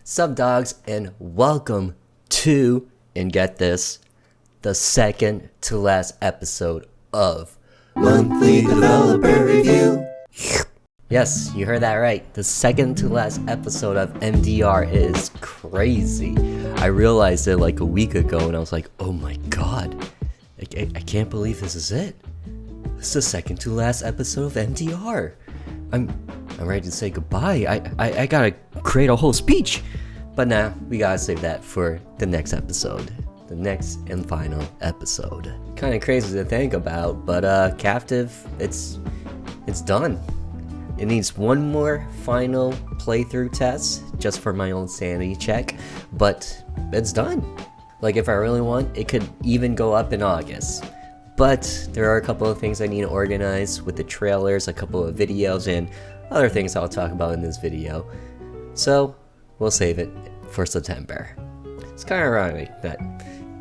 Sup dogs, and welcome to, and get this, the second to last episode of Monthly Developer Review. Yes, you heard that right. The second to last episode of MDR is crazy. I realized it like a week ago and I was like, oh my god, I can't believe this is it. This is the second to last episode of MDR. I'm ready to say goodbye. I gotta create a whole speech. But nah, we gotta save that for the next episode. The next and final episode. Kinda crazy to think about, but Captive, it's done. It needs one more final playthrough test, just for my own sanity check, but it's done. Like if I really want, it could even go up in August. But there are a couple of things I need to organize with the trailers, a couple of videos, and other things I'll talk about in this video. So, we'll save it for September. It's kind of ironic that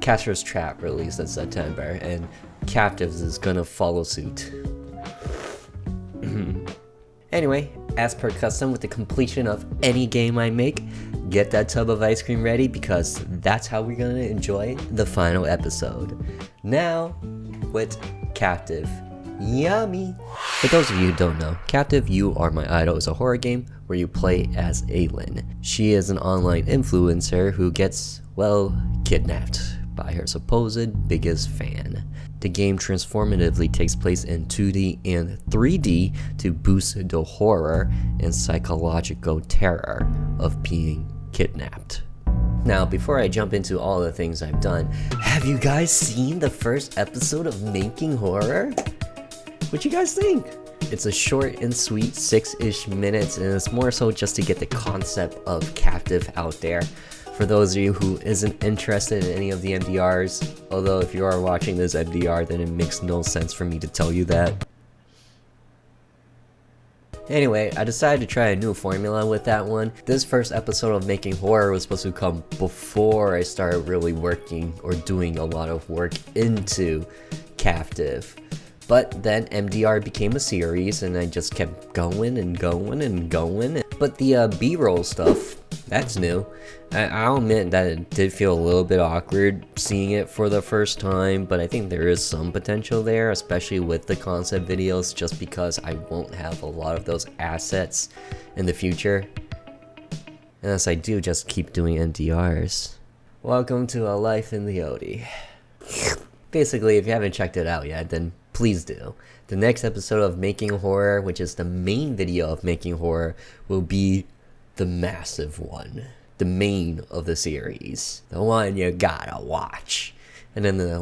Caster's Trap released in September, and Captives is gonna follow suit. Anyway, as per custom with the completion of any game I make, get that tub of ice cream ready because that's how we're gonna enjoy the final episode. Now, with Captive. YAMI! For those of you who don't know, Captive You Are My Idol is a horror game where you play as Aylin. She is an online influencer who gets, well, kidnapped by her supposed biggest fan. The game transformatively takes place in 2D and 3D to boost the horror and psychological terror of being kidnapped. Now, before I jump into all the things I've done, have you guys seen the first episode of Making Horror? What you guys think? It's a short and sweet 6-ish minutes, and it's more so just to get the concept of Captive out there. For those of you who isn't interested in any of the MDRs, although if you are watching this MDR, then it makes no sense for me to tell you that. Anyway, I decided to try a new formula with that one. This first episode of Making Horror was supposed to come before I started really working or doing a lot of work into Captive. But then MDR became a series and I just kept going and going and going. But the B-roll stuff, that's new. I'll admit that it did feel a little bit awkward seeing it for the first time, but I think there is some potential there, especially with the concept videos, just because I won't have a lot of those assets in the future. Unless I do just keep doing MDRs. Welcome to a life in TheOdie. Basically, if you haven't checked it out yet, then please do. The next episode of Making Horror, which is the main video of Making Horror, will be the massive one. The main of the series. The one you gotta watch. And then the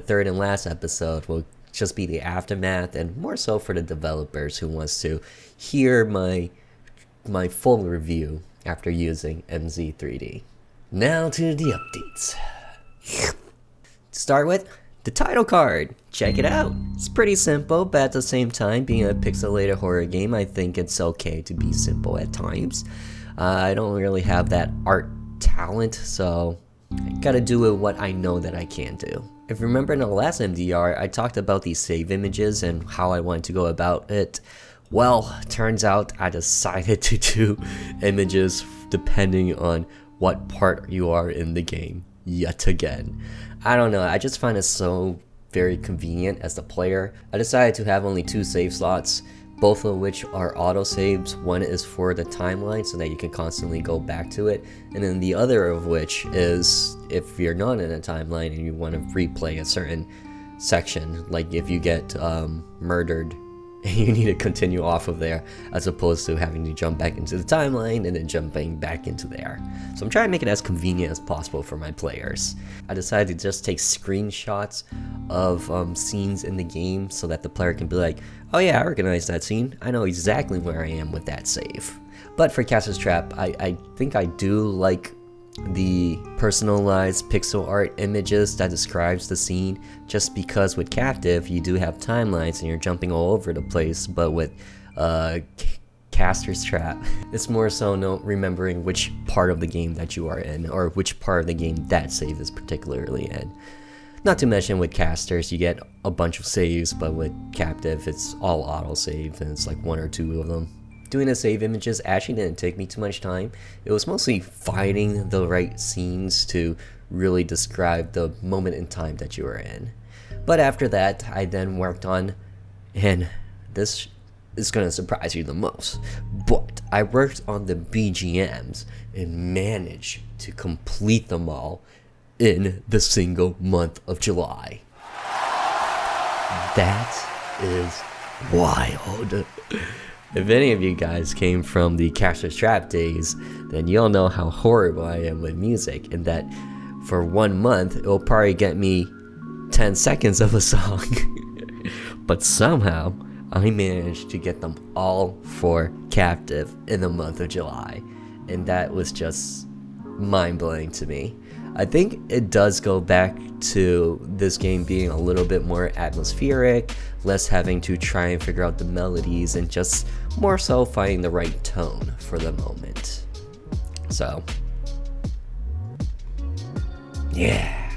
third and last episode will just be the aftermath, and more so for the developers who wants to hear my full review after using MZ3D. Now to the updates. To start with, the title card. Check it out. It's pretty simple, but at the same time, being a pixelated horror game, I think it's okay to be simple at times. I don't really have that art talent, so I gotta do with what I know that I can do. If you remember in the last MDR, I talked about these save images and how I wanted to go about it. Well, turns out I decided to do images depending on what part you are in the game, yet again. I don't know, I just find it so very convenient as the player. I decided to have only 2 save slots, both of which are autosaves. One is for the timeline so that you can constantly go back to it, and then the other of which is if you're not in a timeline and you want to replay a certain section, like if you get murdered and you need to continue off of there, as opposed to having to jump back into the timeline and then jumping back into there. So I'm trying to make it as convenient as possible for my players. I decided to just take screenshots of scenes in the game so that the player can be like, oh yeah, I recognize that scene. I know exactly where I am with that save. But for Caster's Trap, I think I do like the personalized pixel art images that describes the scene, just because with Captive you do have timelines and you're jumping all over the place, but with Caster's Trap it's more so remembering which part of the game that you are in, or which part of the game that save is particularly in. Not to mention with Casters you get a bunch of saves, but with Captive it's all auto save and it's like 1 or 2 of them. Doing the save images actually didn't take me too much time. It was mostly finding the right scenes to really describe the moment in time that you were in. But after that, I then worked on, and this is gonna surprise you the most, but I worked on the BGMs and managed to complete them all in the single month of July. That is wild. If any of you guys came from the Caster's Trap days, then you'll know how horrible I am with music, and that for 1 month it'll probably get me 10 seconds of a song. But somehow I managed to get them all for Captive in the month of July, and that was just mind-blowing to me. I think it does go back to this game being a little bit more atmospheric, less having to try and figure out the melodies, and just more so finding the right tone for the moment. So, yeah.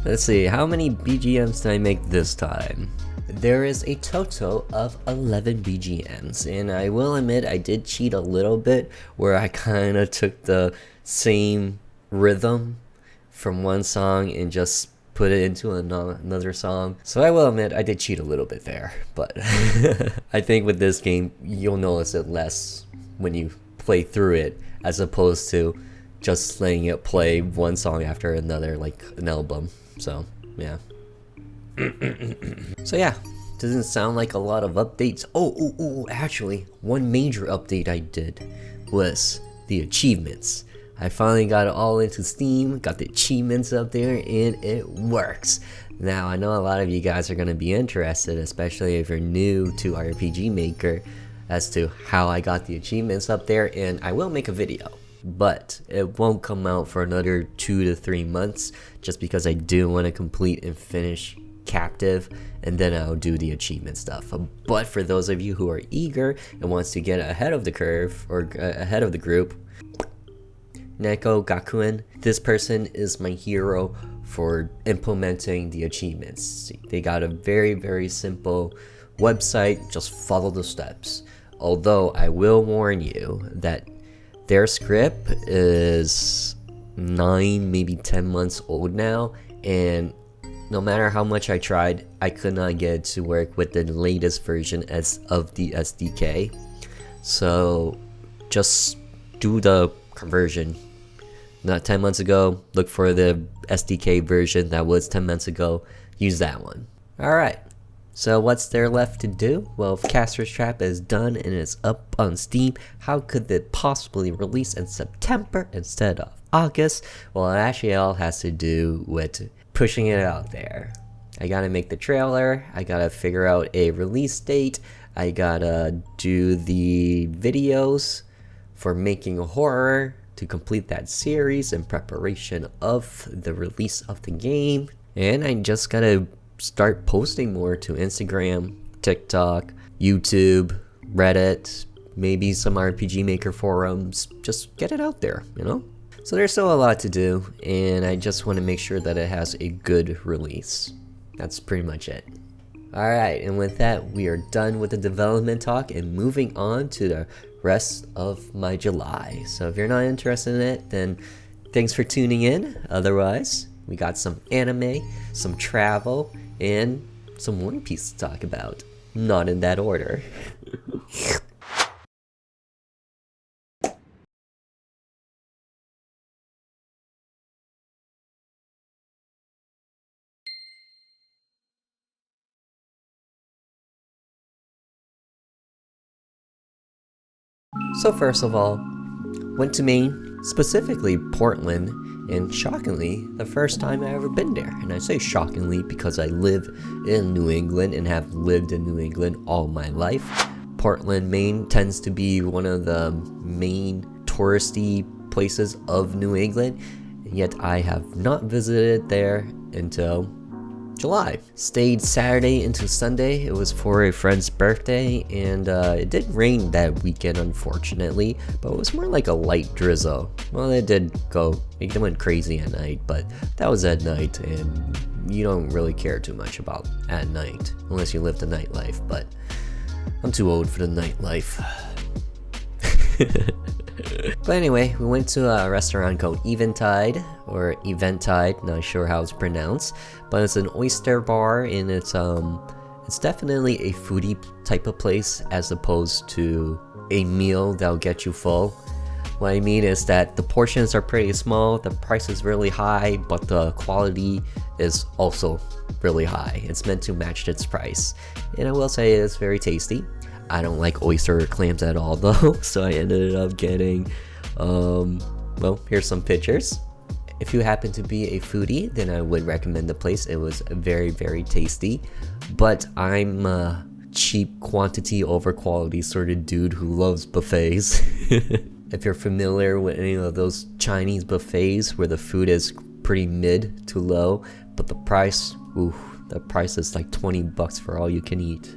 Let's see, how many BGMs did I make this time? There is a total of 11 BGMs, and I will admit I did cheat a little bit where I kind of took the same rhythm from one song and just put it into another song. So I will admit I did cheat a little bit there, but I think with this game you'll notice it less when you play through it as opposed to just letting it play one song after another like an album. So yeah. So yeah, doesn't sound like a lot of updates. Actually, one major update I did was the achievements. I finally got it all into Steam, got the achievements up there, and it works. Now, I know a lot of you guys are going to be interested, especially if you're new to RPG Maker, as to how I got the achievements up there, and I will make a video. But it won't come out for another 2 to 3 months, just because I do want to complete and finish Captive, and then I'll do the achievement stuff. But for those of you who are eager and wants to get ahead of the curve, or ahead of the group, Neko Gakuen, this person is my hero for implementing the achievements. They got a very simple website, just follow the steps. Although I will warn you that their script is 9, maybe 10 months old now, and no matter how much I tried, I could not get it to work with the latest version of the SDK. So just do the conversion. Not 10 months ago, look for the SDK version that was 10 months ago, use that one. Alright, so what's there left to do? Well, if Caster's Trap is done and it's up on Steam, how could it possibly release in September instead of August? Well, it actually all has to do with pushing it out there. I gotta make the trailer, I gotta figure out a release date, I gotta do the videos for making a horror to complete that series in preparation of the release of the game, and I just gotta start posting more to Instagram, TikTok, YouTube, Reddit, maybe some RPG Maker forums. Just get it out there, you know? So there's still a lot to do, and I just want to make sure that it has a good release. That's pretty much it. Alright, and with that, we are done with the development talk and moving on to the rest of my July. So if you're not interested in it, then thanks for tuning in. Otherwise, we got some anime, some travel, and some One Piece to talk about. Not in that order. So first of all, went to Maine, specifically Portland, and shockingly, the first time I ever been there. And I say shockingly because I live in New England and have lived in New England all my life. Portland, Maine tends to be one of the main touristy places of New England, and yet I have not visited there until July. Stayed Saturday into Sunday. It was for a friend's birthday, and it did rain that weekend, unfortunately, but it was more like a light drizzle. Well, it went crazy at night, but that was at night, and you don't really care too much about at night unless you live the nightlife. But I'm too old for the nightlife. But anyway, we went to a restaurant called Eventide, or Eventide, not sure how it's pronounced, but it's an oyster bar, and it's definitely a foodie type of place as opposed to a meal that'll get you full. What I mean is that the portions are pretty small, the price is really high, but the quality is also really high. It's meant to match its price, and I will say it's very tasty. I don't like oyster or clams at all though, so I ended up getting, well, here's some pictures. If you happen to be a foodie, then I would recommend the place. It was very, very tasty, but I'm a cheap quantity over quality sort of dude who loves buffets. If you're familiar with any of those Chinese buffets where the food is pretty mid to low, but the price, ooh, the price is like 20 bucks for all you can eat.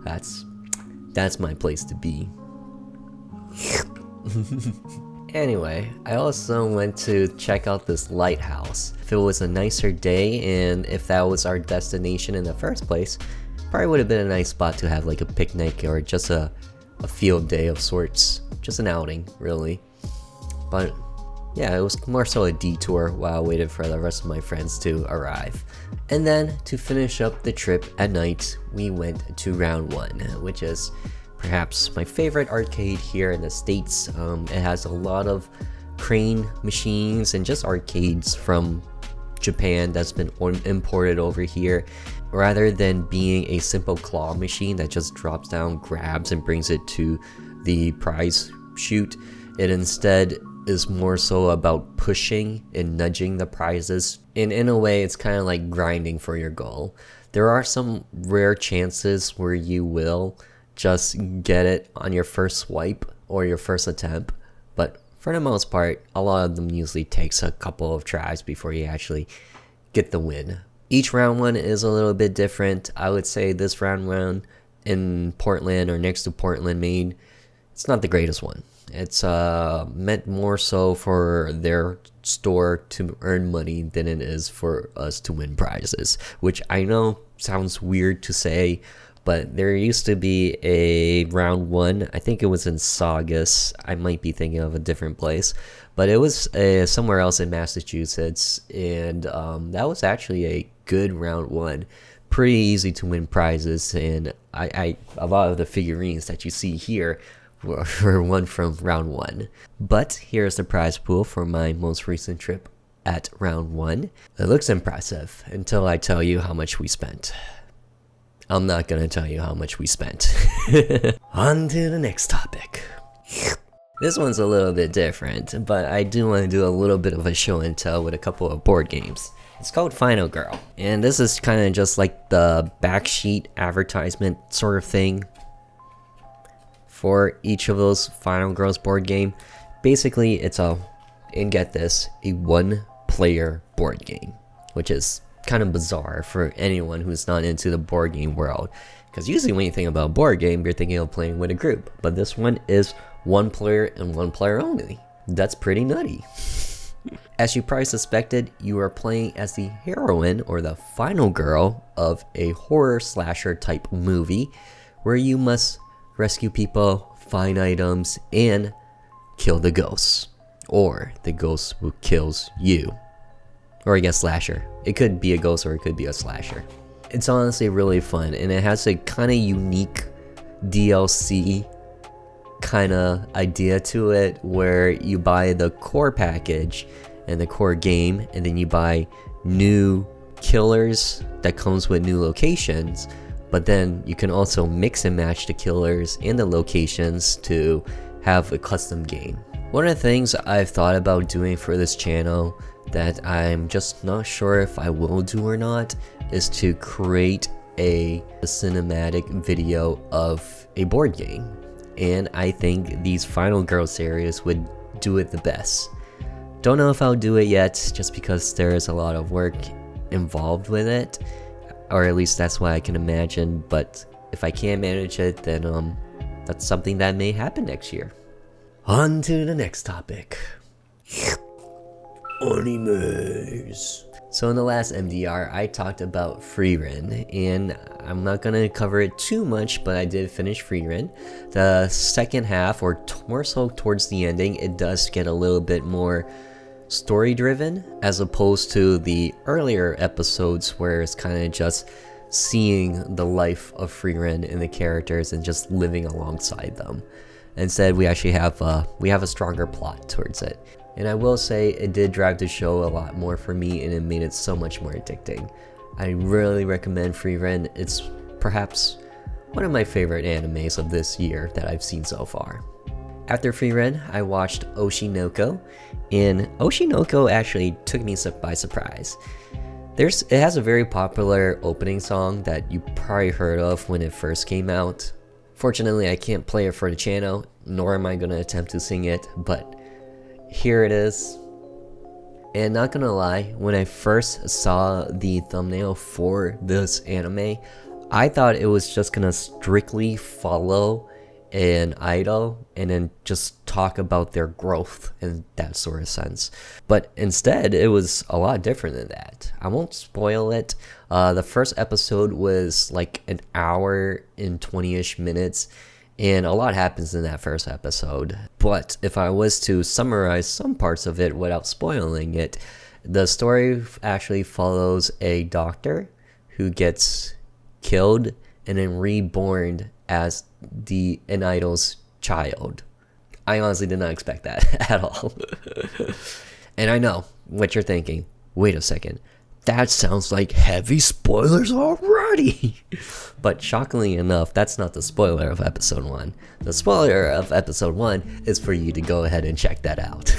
That's my place to be. Anyway, I also went to check out this lighthouse. If it was a nicer day and if that was our destination in the first place, probably would have been a nice spot to have like a picnic or just a field day of sorts. Just an outing, really. But yeah, it was more so a detour while I waited for the rest of my friends to arrive. And then to finish up the trip at night, we went to Round 1, which is perhaps my favorite arcade here in the States. It has a lot of crane machines and just arcades from Japan that's been imported over here. Rather than being a simple claw machine that just drops down, grabs, and brings it to the prize chute, it instead is more so about pushing and nudging the prizes. And in a way, it's kind of like grinding for your goal. There are some rare chances where you will just get it on your first swipe or your first attempt, but for the most part, a lot of them usually takes a couple of tries before you actually get the win. Each Round 1 is a little bit different. I would say this Round 1 in Portland or next to Portland, Maine, it's not the greatest one. It's meant more so for their store to earn money than it is for us to win prizes, which I know sounds weird to say, but there used to be a Round 1, I think it was in Saugus, I might be thinking of a different place, but it was somewhere else in Massachusetts, and that was actually a good Round 1. Pretty easy to win prizes, and a lot of the figurines that you see here were won from Round 1. But here's the prize pool for my most recent trip at Round 1. It looks impressive until I tell you how much we spent. I'm not gonna tell you how much we spent. On to the next topic. This one's a little bit different, but I do want to do a little bit of a show and tell with a couple of board games. It's called Final Girl, and this is kind of just like the backsheet advertisement sort of thing for each of those Final Girls board game. Basically, it's and get this, a one-player board game, which is kind of bizarre for anyone who's not into the board game world, because usually when you think about board game, you're thinking of playing with a group, but this one is one player and one player only. That's pretty nutty. As you probably suspected, you are playing as the heroine or the final girl of a horror slasher type movie where you must rescue people, find items, and kill the ghosts, or the ghost who kills you. Or I guess slasher. It could be a ghost or it could be a slasher. It's honestly really fun, and it has a kind of unique DLC kind of idea to it where you buy the core package and the core game, and then you buy new killers that comes with new locations, but then you can also mix and match the killers and the locations to have a custom game. One of the things I've thought about doing for this channel that I'm just not sure if I will do or not is to create a cinematic video of a board game, and I think these Final Girl series would do it the best. Don't know if I'll do it yet, just because there is a lot of work involved with it, or at least that's what I can imagine, but if I can't manage it, then that's something that may happen next year. On to the next topic. Animes. So in the last MDR, I talked about Frieren, and I'm not going to cover it too much, but I did finish Frieren. The second half, or more so towards the ending, it does get a little bit more story-driven, as opposed to the earlier episodes where it's kind of just seeing the life of Frieren and the characters and just living alongside them. Instead, we actually have a stronger plot towards it. And I will say it did drive the show a lot more for me, and it made it so much more addicting. I really recommend Frieren. It's perhaps one of my favorite animes of this year that I've seen so far. After Frieren, I watched Oshinoko, and Oshinoko actually took me by surprise. It has a very popular opening song that you probably heard of when it first came out. Fortunately, I can't play it for the channel, nor am I going to attempt to sing it, but here it is. And not gonna lie, when I first saw the thumbnail for this anime, I thought it was just gonna strictly follow an idol and then just talk about their growth in that sort of sense. But instead, it was a lot different than that. I won't spoil it. The first episode was like an hour and 20-ish minutes. And a lot happens in that first episode. But if I was to summarize some parts of it without spoiling it, the story actually follows a doctor who gets killed and then reborn as an idol's child. I honestly did not expect that at all. And I know what you're thinking. Wait a second. That sounds like heavy spoilers already. But shockingly enough, that's not the spoiler of episode 1. The spoiler of episode 1 is for you to go ahead and check that out.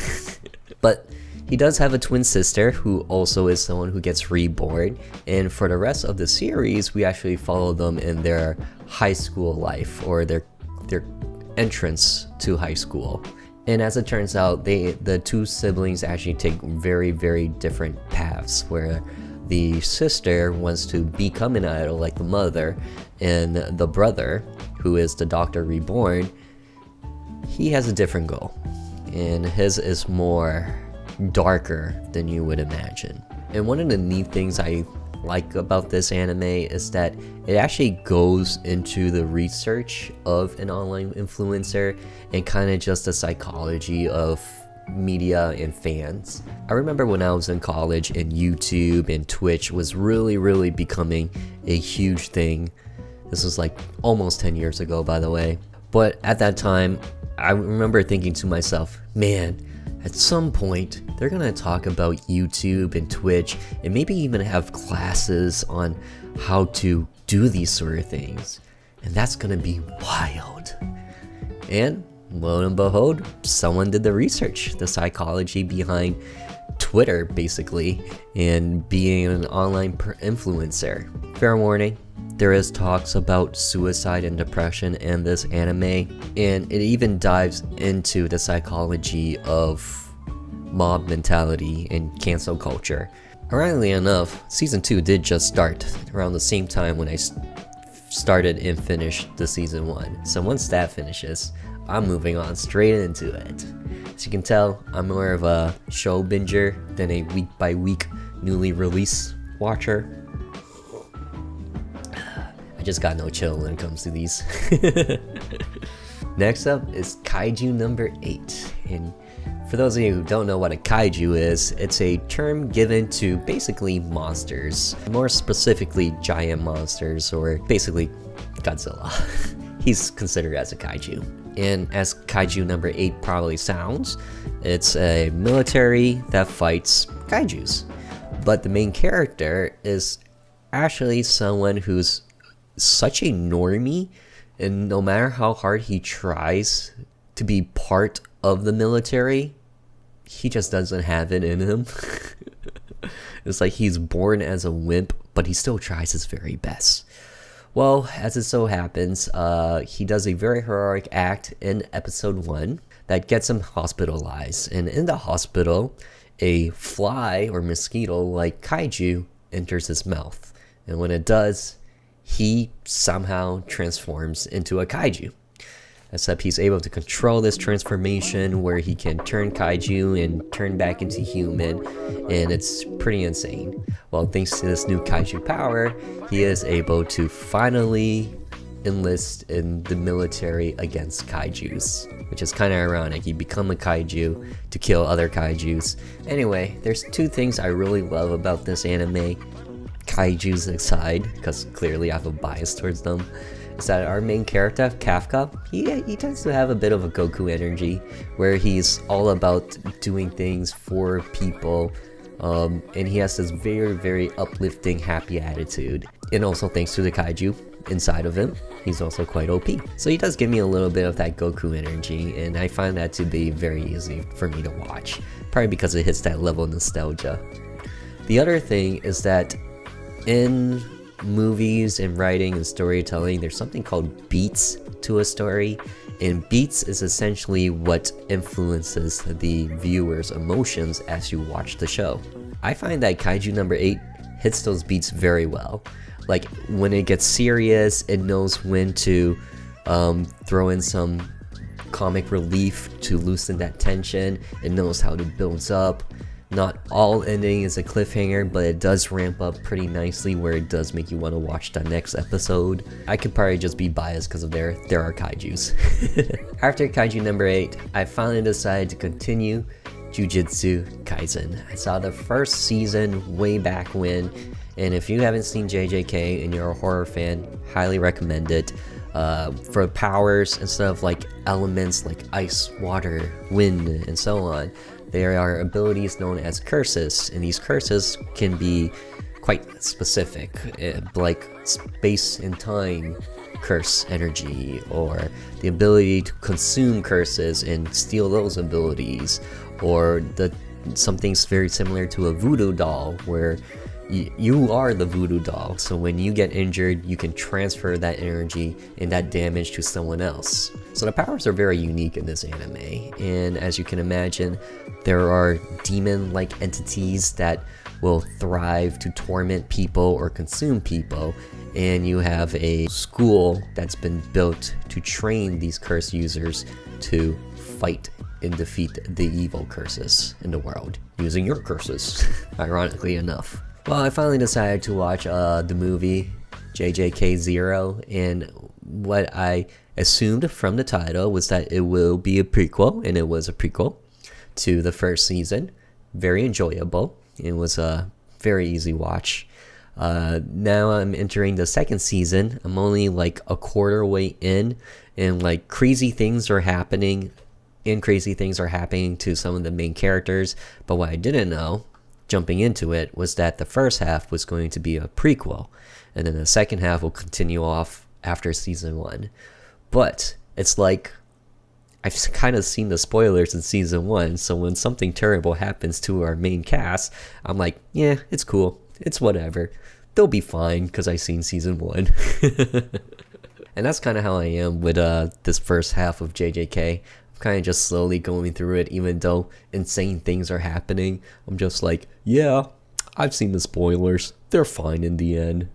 But he does have a twin sister who also is someone who gets reborn. And for the rest of the series, we actually follow them in their high school life, or their entrance to high school. And as it turns out, the two siblings actually take very, very different paths, where the sister wants to become an idol like the mother, and the brother, who is the Doctor Reborn, he has a different goal. And his is more darker than you would imagine. And one of the neat things I like about this anime is that it actually goes into the research of an online influencer and kind of just the psychology of media and fans. I remember when I was in college and YouTube and Twitch was really becoming a huge thing. This was like almost 10 years ago, by the way. But at that time, I remember thinking to myself, man, at some point, they're gonna talk about YouTube and Twitch and maybe even have classes on how to do these sort of things. And that's gonna be wild. And lo and behold, someone did the research, the psychology behind Twitter, basically, and being an online influencer. Fair warning, there is talks about suicide and depression in this anime, and it even dives into the psychology of mob mentality and cancel culture. Ironically enough, season 2 did just start around the same time when I started and finished the season 1. So once that finishes, I'm moving on straight into it. As you can tell, I'm more of a show binger than a week by week newly released watcher. I just got no chill when it comes to these. Next up is Kaiju number 8. And for those of you who don't know what a kaiju is, it's a term given to basically monsters. More specifically, giant monsters, or basically Godzilla. He's considered as a kaiju. And as Kaiju number 8 probably sounds, it's a military that fights kaijus. But the main character is actually someone who's such a normie, and no matter how hard he tries to be part of the military, he just doesn't have it in him. It's like he's born as a wimp, but he still tries his very best. Well, as it so happens, he does a very heroic act in episode 1 that gets him hospitalized. And in the hospital, a fly or mosquito-like kaiju enters his mouth. And when it does, he somehow transforms into a kaiju. except he's able to control this transformation where he can turn kaiju and turn back into human, and it's pretty insane. Well, thanks to this new kaiju power, he is able to finally enlist in the military against kaijus, which is kind of ironic. You become a kaiju to kill other kaijus. Anyway, there's two things I really love about this anime, kaijus aside, because clearly I have a bias towards them, is that our main character, Kafka, he tends to have a bit of a Goku energy, where he's all about doing things for people, and he has this very, very uplifting, happy attitude. And also thanks to the kaiju inside of him, he's also quite OP. So he does give me a little bit of that Goku energy, and I find that to be very easy for me to watch, probably because it hits that level of nostalgia. The other thing is that in movies and writing and storytelling, there's something called beats to a story, and beats is essentially what influences the viewer's emotions as you watch the show. I find that Kaiju number 8 hits those beats very well. Like, when it gets serious, it knows when to throw in some comic relief to loosen that tension. It knows how to build up. Not all ending is a cliffhanger, but it does ramp up pretty nicely where it does make you want to watch the next episode. I could probably just be biased because of there are kaijus. After Kaiju number 8, I finally decided to continue Jujutsu Kaisen. I saw the first season way back when, and if you haven't seen JJK and you're a horror fan, highly recommend it. For powers and stuff like elements like ice, water, wind, and so on, there are abilities known as curses, and these curses can be quite specific, like space and time curse energy, or the ability to consume curses and steal those abilities, or something very similar to a voodoo doll where you are the voodoo doll, so when you get injured, you can transfer that energy and that damage to someone else. So the powers are very unique in this anime, and as you can imagine, there are demon-like entities that will thrive to torment people or consume people, and you have a school that's been built to train these curse users to fight and defeat the evil curses in the world, using your curses, ironically enough. Well, I finally decided to watch the movie JJK Zero, and what I assumed from the title was that it will be a prequel, and it was a prequel to the first season. Very enjoyable. It was a very easy watch. Now I'm entering the second season. I'm only like a quarter way in, and like crazy things are happening, to some of the main characters. But what I didn't know, jumping into it, was that the first half was going to be a prequel, and then the second half will continue off after season 1. But it's like I've kind of seen the spoilers in season 1, so when something terrible happens to our main cast, I'm like, yeah, it's cool, it's whatever, they'll be fine because I've seen season 1. And that's kind of how I am with this first half of JJK. I'm kind of just slowly going through it, even though insane things are happening. I'm just like, yeah, I've seen the spoilers, they're fine in the end.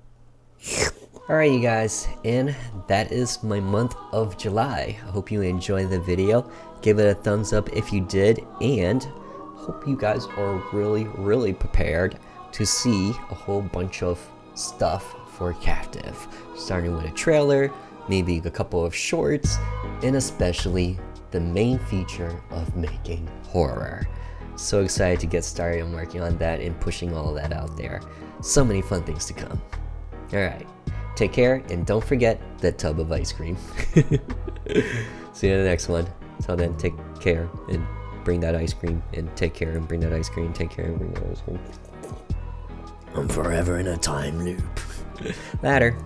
Alright you guys, and that is my month of July. I hope you enjoyed the video. Give it a thumbs up if you did, and hope you guys are really prepared to see a whole bunch of stuff for Captive. Starting with a trailer, maybe a couple of shorts, and especially the main feature of making horror. So excited to get started on working on that and pushing all of that out there. So many fun things to come. Alright. Take care, and don't forget that tub of ice cream. See you in the next one. Till then, take care and bring that ice cream, and take care and bring that ice cream, take care and bring that ice cream. I'm forever in a time loop. Later.